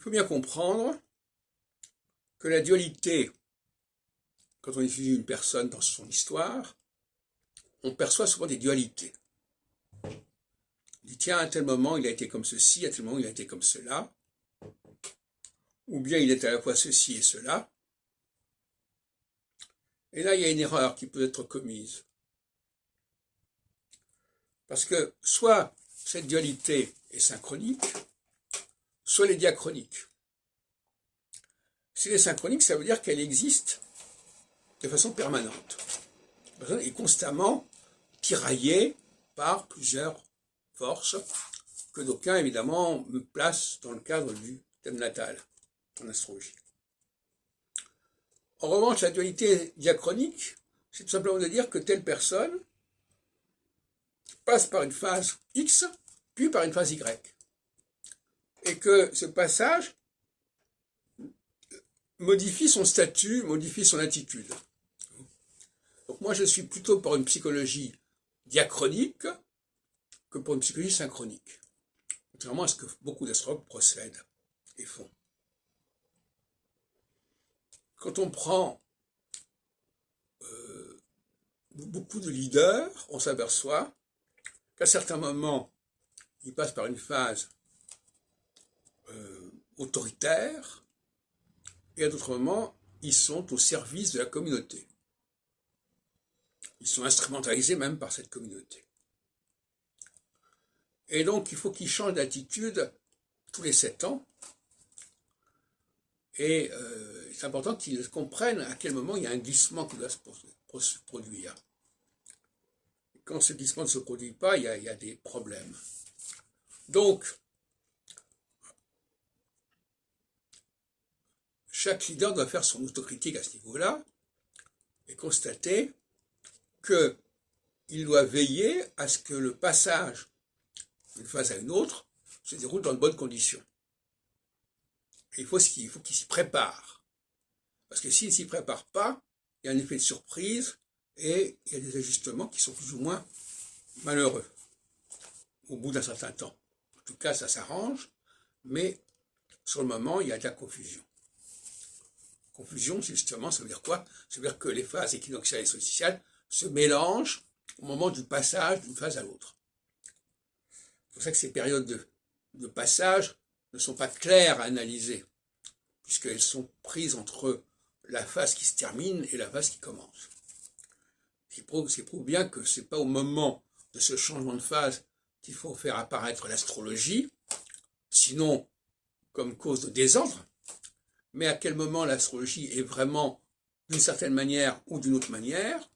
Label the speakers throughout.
Speaker 1: faut bien comprendre que la dualité, quand on étudie une personne dans son histoire, on perçoit souvent des dualités. On dit, tiens, à tel moment, il a été comme ceci, à tel moment, il a été comme cela. Ou bien il est à la fois ceci et cela. Et là, il y a une erreur qui peut être commise. Parce que soit cette dualité est synchronique, soit elle est diachronique. Si elle est synchronique, ça veut dire qu'elle existe de façon permanente. La personne est constamment tiraillée par plusieurs forces que d'aucuns, évidemment, me placent dans le cadre du thème natal en astrologie. En revanche, la dualité diachronique, c'est tout simplement de dire que telle personne passe par une phase X, puis par une phase Y. Et que ce passage modifie son statut, modifie son attitude. Donc moi, je suis plutôt pour une psychologie diachronique que pour une psychologie synchronique. Contrairement à ce que beaucoup d'astrologues procèdent et font. Quand on prend beaucoup de leaders, on s'aperçoit qu'à certains moments, ils passent par une phase autoritaire, et à d'autres moments, ils sont au service de la communauté. Ils sont instrumentalisés même par cette communauté. Et donc, il faut qu'ils changent d'attitude tous les 7 ans. Et c'est important qu'ils comprennent à quel moment il y a un glissement qui doit se produire. Et quand ce glissement ne se produit pas, il y a des problèmes. Donc, chaque leader doit faire son autocritique à ce niveau-là et constater qu'il doit veiller à ce que le passage d'une phase à une autre se déroule dans de bonnes conditions. Et il faut qu'il s'y prépare. Parce que s'il ne s'y prépare pas, il y a un effet de surprise et il y a des ajustements qui sont plus ou moins malheureux au bout d'un certain temps. En tout cas, ça s'arrange, mais sur le moment, il y a de la confusion. Confusion, justement, ça veut dire quoi? Ça veut dire que les phases équinoxiales et solsticiales se mélangent au moment du passage d'une phase à l'autre. C'est pour ça que ces périodes de passage ne sont pas claires à analyser, puisqu'elles sont prises entre la phase qui se termine et la phase qui commence. Ce qui prouve bien que ce n'est pas au moment de ce changement de phase qu'il faut faire apparaître l'astrologie, sinon comme cause de désordre, mais à quel moment l'astrologie est vraiment d'une certaine manière ou d'une autre manière,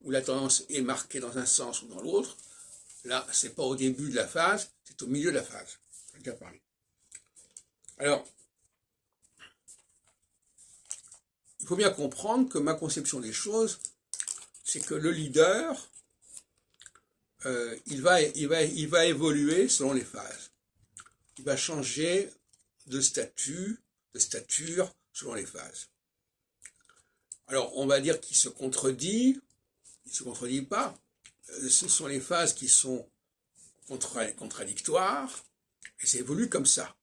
Speaker 1: où la tendance est marquée dans un sens ou dans l'autre. Là, ce n'est pas au début de la phase, c'est au milieu de la phase. J'ai déjà parlé. Alors, il faut bien comprendre que ma conception des choses, c'est que le leader, il va évoluer selon les phases. Il va changer de statut, de stature, selon les phases. Alors, on va dire qu'il se contredit, il ne se contredit pas. Ce sont les phases qui sont contradictoires, et ça évolue comme ça.